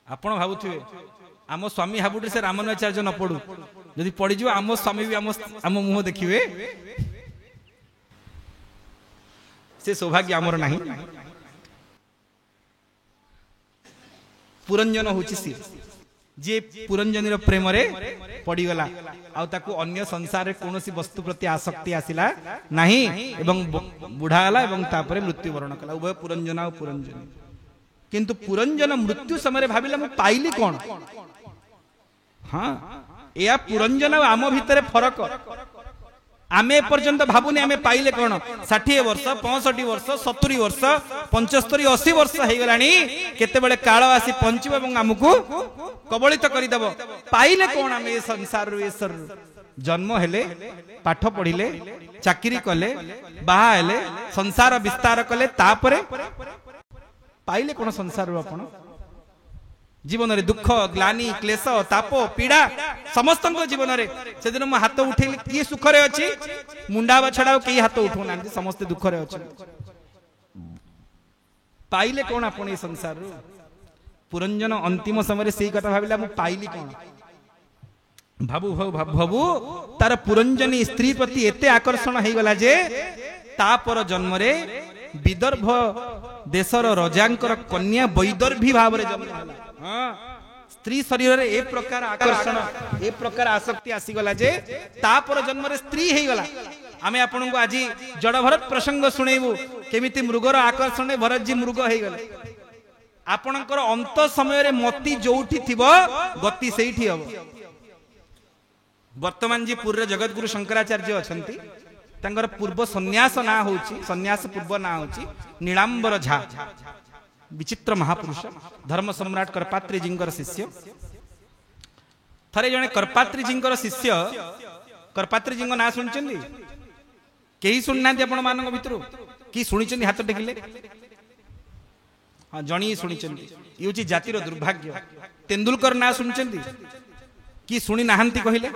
आपण भावुथिबे आम स्वामी हाबुटे से रामानुजाचार्य न पड़ू जदि पड़ी जो आम स्वामी भी आम मुह देखिए से सौभाग्य आमर नहीं। पुरंजन होची सी जे पुरंजनीर प्रेम रे पड़ीगला आउ अन्य संसार रे कोनोसी वस्तु प्रति आसक्ति आसिला नहीं एवं बुढ़ा हला एवं तापरे मृत्युवरण कला उभय पुरंजन और पुरंजनी। किंतु पुरंजन मृत्यु समय भाविला मु पाइली कौन। हाँ या पुरंजन आम भितर फरक आमे पर्यंत भावुनी आमे पाइले कौन 60 वर्ष 65 वर्ष 70 वर्ष 75 80 वर्ष हो गलानी केते बेले काल आसी पंचब एवं आमको कबलित करदेव पाइले कौन आम ए संसार जन्म हेले पाठ पढ़िले चाकरी कले बाहा हेले संसार विस्तार कले तापरे पाइले कौन संसार आपण जीवन रे दुख ग्लानी क्लेश ताप पीड़ा समस्त जीवन रे से दिन मो हाथ उठेली किए सुख रे अछि मुंडा छड़ा कई हाथ उठौ ना समस्त दुख रे अछि पाइले कौन आपण ए संसार पुरंजन अंतिम समय से कथा भाबिला मु पाइली कौन भाबु भाबु तार पुरंजनी स्त्री प्रति एते आकर्षण हे गला जे तापर जन्म रे विदर्भ देशर रजांकर कन्या वैदर्भी भाव रे जन्म होला। हाँ स्त्री शरीर रे ए प्रकार आकर्षण ए प्रकार आसक्ति आसी गला जे तापर जन्म रे स्त्री हे गला। आमे आपन को आज जड़ भरत प्रसंग सुनेबू केमिति मृगर आकर्षण भरत जी मृग हे गले आपनकर अंत समय रे मति जोठी थिबो गति सेठी हबो। वर्तमान जी पूर्व जगतगुरु शंकराचार्य अछंती तांकर पूर्व सन्यास ना होची सन्यास पूर्व ना होची नीलांबर झा विचित्र महापुरुष धर्म सम्राट करपात्री जींकर शिष्य। थरे जने करपात्री जींकर शिष्य करपात्री जींक ना सुनिचंदी केही सुनना आपण मानक भितरु की सुनिचंदी हाथ टेकिले। हाँ जणी सुनिचंदी युची जातिर दुर्भाग्य। तेंदुलकर ना सुनिचंदी की सुनी नाहंती कहिले।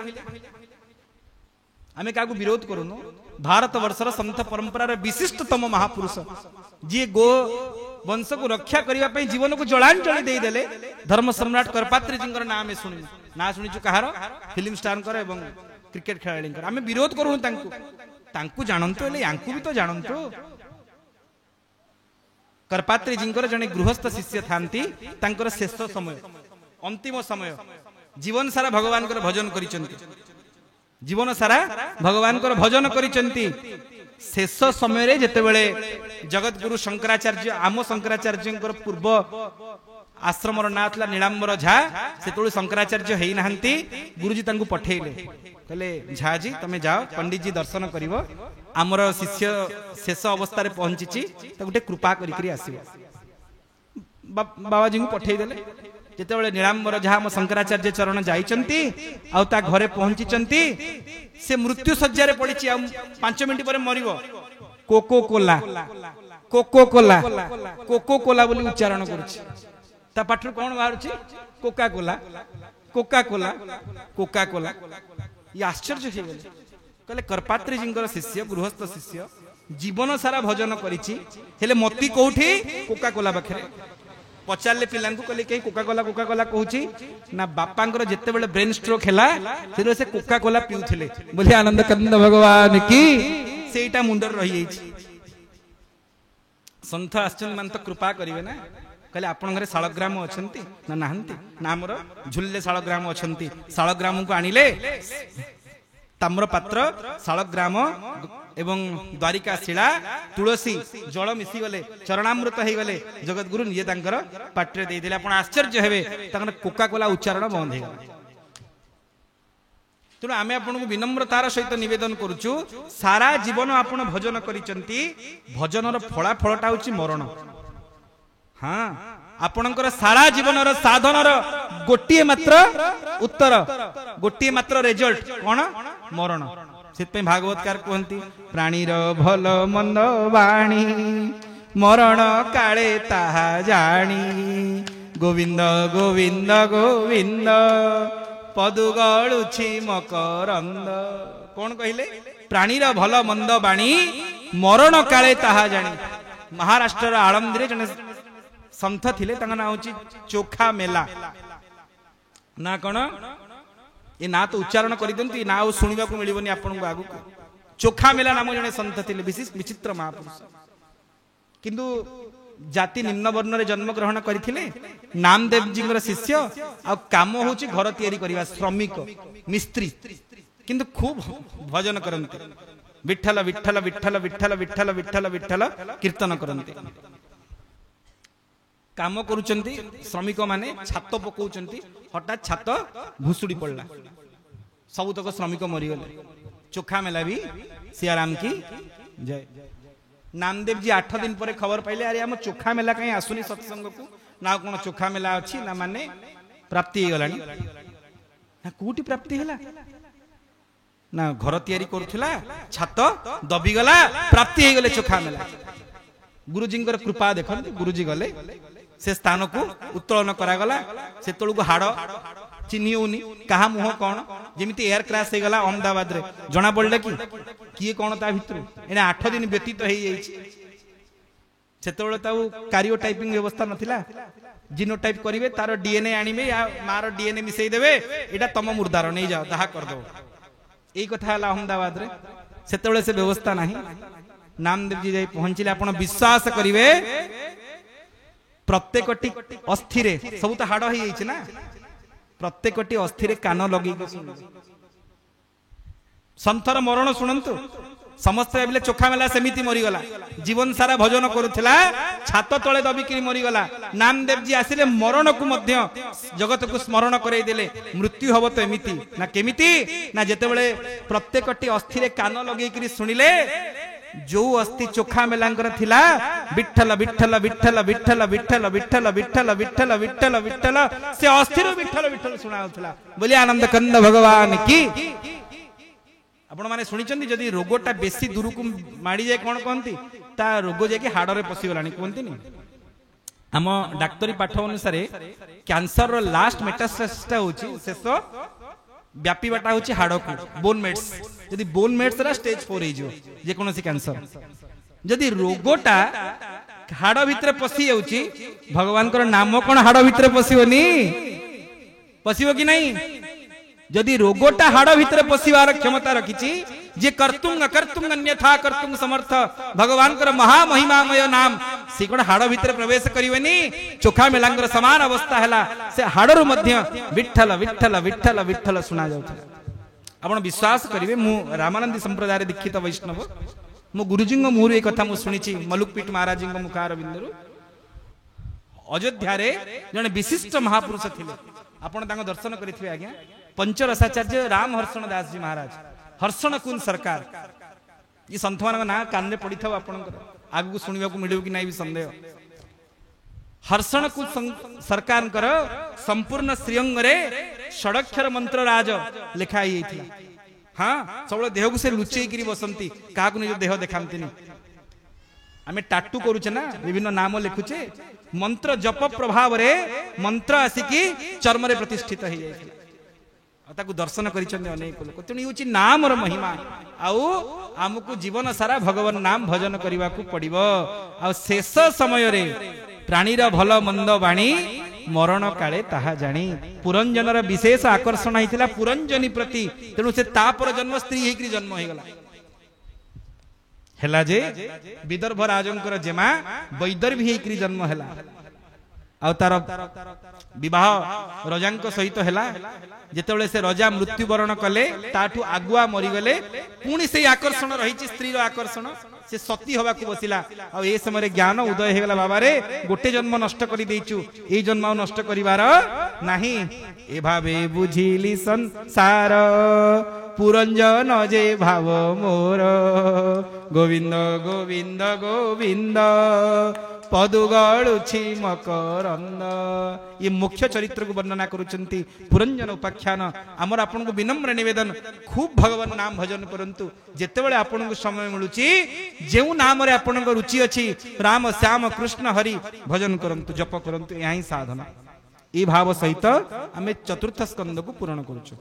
आमे काकू विरोध करूनु भारत वर्षर संत परंपरार विशिष्टतम महापुरुष जी गो वंश को रक्षा करने पे जीवन को जलांजलि दे देले धर्म सम्राट करपात्री जी नाम शुणी ना शुणीचु कहार फिल्म स्टार एवं क्रिकेट खेलाड़ी आम विरोध करूँ तांकु जानतु हेले यांकु भी तो जानतु। करपात्री जी जने गृहस्थ शिष्य थांती तांकर शेष समय अंतिम समय जीवन सारा भगवान भजन करिसेंती जीवन सारा भगवान भजन करिसेंती। शेष समय रे जेते बेले जगत गुरु शंकराचार्य आम शंकराचार्य पूर्व आश्रम ना था नीलांबर झा से शंकराचार्य है नहांती गुरुजी तांकु पठेले कहले झा जी तमे जाओ पंडित जी दर्शन करिवो आमर शिष्य शेष अवस्था रे पहुंची गोटे कृपा करी आसीबो। बाबाजी को पठेई देले जेते बेले नीलांबर झा आम शंकराचार्य चरण जाइचंती आ ता घरे पहुंचीचंती से मृत्यु सज्जा रे पड़ी 5 मिनिट पर मरिवो Coco Cola Coco Cola Coco Cola बोली उच्चारण करूची ता पाठर कोन बाहरुची Coca Cola Coca Cola Coca Cola ये आश्चर्य हे गेले कहले करपात्री जींकर शिष्य गृहस्थ शिष्य जीवन सारा भजन करिची हेले मती कोठी कोका कोला बखरे पचारे पिला कहले कहीं कोका कोला कहूची ना बापांकर जिते बेले ब्रेन स्ट्रोक हैला से कोका कोला पिउथिले बोले आनंद कंद भगवान की सेटा मुंडर रही जाइछि। संत आश्चर्य मान तो कृपा करिवे ना कहले आपन घरे शालग्राम अछंती ना नाहंती ना हमर झुल्ले शालग्राम अछंती शालग्राम को आनिले ताम्र पात्र शालग्राम एवं द्वारिका शिला तुलसी जल मिसी गले चरणामृत हो गले जगत गुरु निजे तांकर पाट्रे दे देले आपण आश्चर्य हेबे तांकर कोका कोला उच्चारण बंद हे गला। तेणु आमे आपन को विनम्रतार सहित निवेदन करूछु सारा जीवन आपण भजन करिसंती भजनर फलाफलटा होची मरण। हाँ आपणकर सारा जीवनर साधनर गोटिए मात्र उत्तर गोटिए मात्र रिजल्ट कौन मरण। से भागवतकार कहती प्राणीर भल मंद बाणी मरण काले ताहा जानी गोविंद गोविंद गोविंद पदु गलुछि मकरंद। कौन कहले प्राणीर भल मंद बाणी मरण काले ताहा जानी। महाराष्ट्र आलमदी जने सन्थ थिले तांका ना होची चोखा मेला ना कौन ये ना तो उच्चारण कर दियंती ना शुणा को मिलबनी आपन को आगु चोखा मेला नाम जने सन्थ थिले विशिष्ट विचित्र महापुरुष किंतु जाति निम्न वर्ण रे जन्म ग्रहण करथिले नामदेव जी शिष्य आ काम होची घर तैयारी करबा श्रमिक मिस्त्री किंतु खूब भजन करते विठ्ठल विठ्ठल विठ्ठल विठ्ठल विठ्ठल विठ्ठल विठ्ठल कीर्तन करते काम करूचंती श्रमिक माने छात पकाउचंती हठात छात भुसुड़ी पड़ला सबुतक श्रमिक मरीगले चोखा मेला भी सियाराम की जय नामदेव जी 8 दिन पर खबर पाइले अरे हम चोखा मेला कहीं आसुनी सत्संग को ना कौन चोखा मेला अच्छी ना माने प्राप्ति हो गलानी ना कोटी प्राप्ति हैला ना घर तैयारी करूथला छात दबी गला प्राप्ति हो गले चोखा मेला गुरुजी कृपा देखते गुरुजी गले से स्थान को उत्तोलन करागला से तलू को हाड़ चिन्ह होनी क्या मुह कौन जमी एयर क्रैश हो गला अहमदाबाद रे जना पड़ा कि किए कौन ता भितर एने 8 दिन व्यतीत हो से कारियो टाइपिंग व्यवस्था नथिला जिनो टाइप करेंगे तार डीएनए आनिबे या मार डीएनए मिसई देबे एटा तम मुर्दार नहीं जाओ ताहा कर दो यही कथा है अहमदाबाद रे सेतेबेले से व्यवस्था नहीं नामदेव जी जाई पहुंचिले आपण विश्वास करिवे प्रत्येकटी अस्थिरे सब तो हाड़ हो ना प्रत्येकटी अस्थिरे कान लगे संथर मरण शुणु समस्त भाविले चोखा मेला सेमिति मरीगला जीवन सारा भजन करुला छात तले दबिकी मरीगला नामदेव जी आसिले मरण को मध्य जगत को स्मरण करईदेले मृत्यु हम तो एमिति ना केमिति ना जेतेबेले प्रत्येकटी अस्थिरे कान लगे शुणिले जो अस्थि चोखा मेलांकर थिला विठ्ठल विठ्ठल विठ्ठल विठ्ठल विठ्ठल विठ्ठल विठ्ठल विठ्ठल विठ्ठल विठ्ठल से अस्थिर विठ्ठल विठ्ठल सुनाउथला बोली आनंद कंद भगवान की आपण माने सुनिचंदी जदी रोगटा बेसी दूर को माडी जाय कोन कहंती ता रोग जे कि हाड़ रे पसी गलानी कहंती नि हम डाक्टरी पाठ अनुसार कैंसर रो लास्ट मेटास्टासिस ता होची शेष व्यापी बाटा होची हाड़ को बोन मेट्स यदि बोन मेट्स रा स्टेज 4 हे जो जे कोनोसी कैंसर यदि रोगटा हाड़ भितर पसी जाउची भगवान कर नाम कोन हाड़ भितर पसिबोनी पसिबो कि नहीं यदि रोगटा हाड़ भितर पसिबार क्षमता रखिची जे कर्तुं अकर्तुं अन्यथा कर्तुं समर्थ भगवान कर महामहिमामय नाम से कोन हाड़ भितर प्रवेश करिवेनी चोखा मेलांगर समान अवस्था हैला से हाड़रु मध्य विठ्ठल विठ्ठल विठ्ठल विठ्ठल सुना जाउथला आपण विश्वास करिवे मु रामानंदी संप्रदाय दीक्षित वैष्णव मो गुरुजी मुहरु ए कथा मु सुनिछि मलुकपीठ महाराज मुखार बिंदुरु अयोध्या रे जने विशिष्ट महापुरुष थिले आपण तांको दर्शन करिथिबे आज्ञा पंचरसाचार्य राम हर्षण दास जी महाराज हर्षण कुल सरकार ये संत मान ना कान पड़ी था आगु को शुणा मिले कि नहीं भी संदेह हर्षण कुल सरकार संपूर्ण श्रीअंग रे षडक्षर मंत्र राज लिखाई हाँ सब देह को से लुचई करी बसंती क्या निज देह देखाती आम टाटू करुचे ना विभिन्न नाम लिखुचे मंत्र जप प्रभाव रे मंत्र आसिकी चर्म रे प्रतिष्ठित हो जाए ताकू दर्शन करेक लोक तेणु ये नाम महिमा आमको जीवन सारा भगवान नाम भजन करने को पड़ो शेष समय रे प्राणीर भल मंद बाणी मरण काले ताहा जानी पुरंजनर विशेष आकर्षण होता पुरंजनी प्रति तेणु से तापर जन्म स्त्री होकर जन्म हो गला है जे विदर्भ राजंकर जेमा वैदर्भी होकर जन्म है तार विवाह रजांक सहित है जितेबाला से रजा मृत्युवरण कले ताठू आगुआ मरीगले पुणी से आकर्षण रही स्त्री आकर्षण से सती हवा को बसिला आ ए समय ज्ञान उदय होगला बाबा रे गोटे जन्म नष्ट कर देचु ए जन्म नष्ट करिवार नाही ए भावे बुझिली संसार पुरंजन जे भाव मोर गोविंद गोविंद गोविंद पदुगळुछि मकरंद ये मुख्य चरित्र को वर्णना करुचंती पुरंजन उपाख्यान आमर आपन को विनम्र निवेदन खूब भगवान नाम भजन करंतु जेतेबेले आपन को समय मिलुची जेउ नाम रे आपन को रुचि अछि राम श्याम कृष्ण हरि भजन करंतु जप करंतु यही साधना ई भाव सहित आमे चतुर्थ स्कंद को पूर्ण करूछु।